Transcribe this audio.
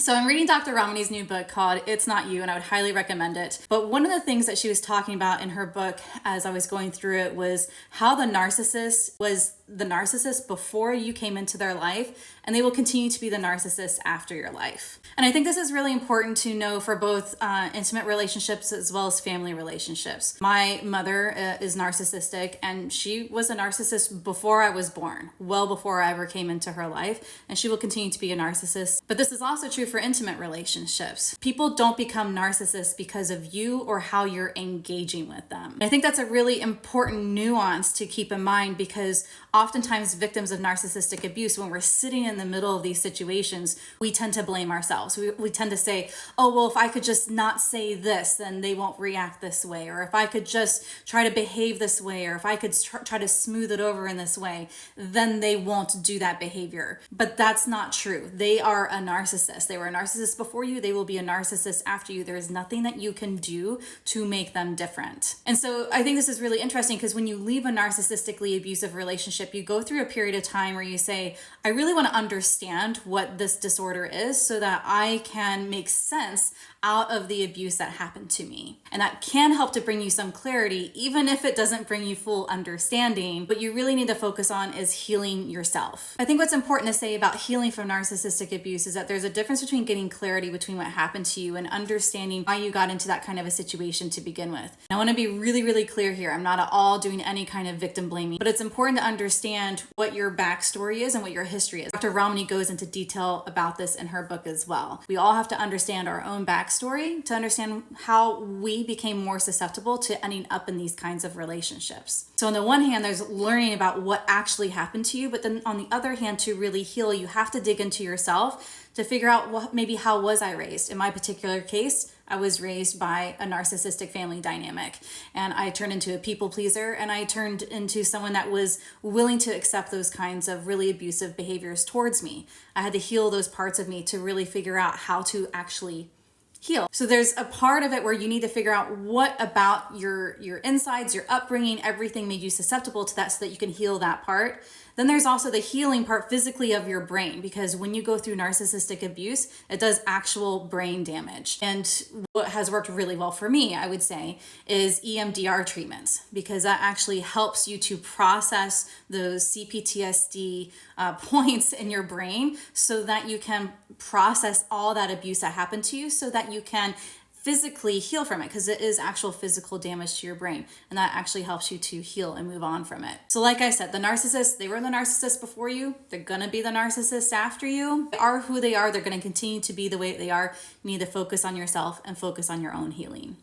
So I'm reading Dr. Ramani's new book called It's Not You, and I would highly recommend it. But one of the things that she was talking about in her book as I was going through it was how the narcissist was the narcissist before you came into their life, and they will continue to be the narcissist after your life. And I think this is really important to know for both intimate relationships as well as family relationships. My mother is narcissistic, and she was a narcissist before I was born, well before I ever came into her life, and she will continue to be a narcissist. But this is also true for intimate relationships. People don't become narcissists because of you or how you're engaging with them. And I think that's a really important nuance to keep in mind, because oftentimes victims of narcissistic abuse, when we're sitting in the middle of these situations, we tend to blame ourselves. We tend to say, oh, well, if I could just not say this, then they won't react this way. Or if I could just try to behave this way, or if I could try to smooth it over in this way, then they won't do that behavior. But that's not true. They are a narcissist. They were a narcissist before you. They will be a narcissist after you. There is nothing that you can do to make them different. And so I think this is really interesting, because when you leave a narcissistically abusive relationship, you go through a period of time where you say, I really want to understand what this disorder is so that I can make sense out of the abuse that happened to me. And that can help to bring you some clarity, even if it doesn't bring you full understanding. What you really need to focus on is healing yourself. I think what's important to say about healing from narcissistic abuse is that there's a difference between getting clarity between what happened to you and understanding why you got into that kind of a situation to begin with. And I want to be really, really clear here. I'm not at all doing any kind of victim blaming, but it's important to understand what your backstory is and what your history is. Dr. Ramani goes into detail about this in her book as well. We all have to understand our own backstory to understand how we became more susceptible to ending up in these kinds of relationships. So on the one hand, there's learning about what actually happened to you, but then on the other hand, to really heal, you have to dig into yourself to figure out how was I raised? In my particular case, I was raised by a narcissistic family dynamic, and I turned into a people pleaser, and I turned into someone that was willing to accept those kinds of really abusive behaviors towards me. I had to heal those parts of me to really figure out how to actually heal. So there's a part of it where you need to figure out what about your insides, your upbringing, everything made you susceptible to that so that you can heal that part. Then there's also the healing part physically of your brain, because when you go through narcissistic abuse, it does actual brain damage. And what has worked really well for me, I would say, is EMDR treatments, because that actually helps you to process those CPTSD points in your brain so that you can process all that abuse that happened to you so that you can physically heal from it, because it is actual physical damage to your brain, and that actually helps you to heal and move on from it. So like I said, the narcissist, they were the narcissist before you, they're gonna be the narcissist after you. They are who they are, they're gonna continue to be the way they are. You need to focus on yourself and focus on your own healing.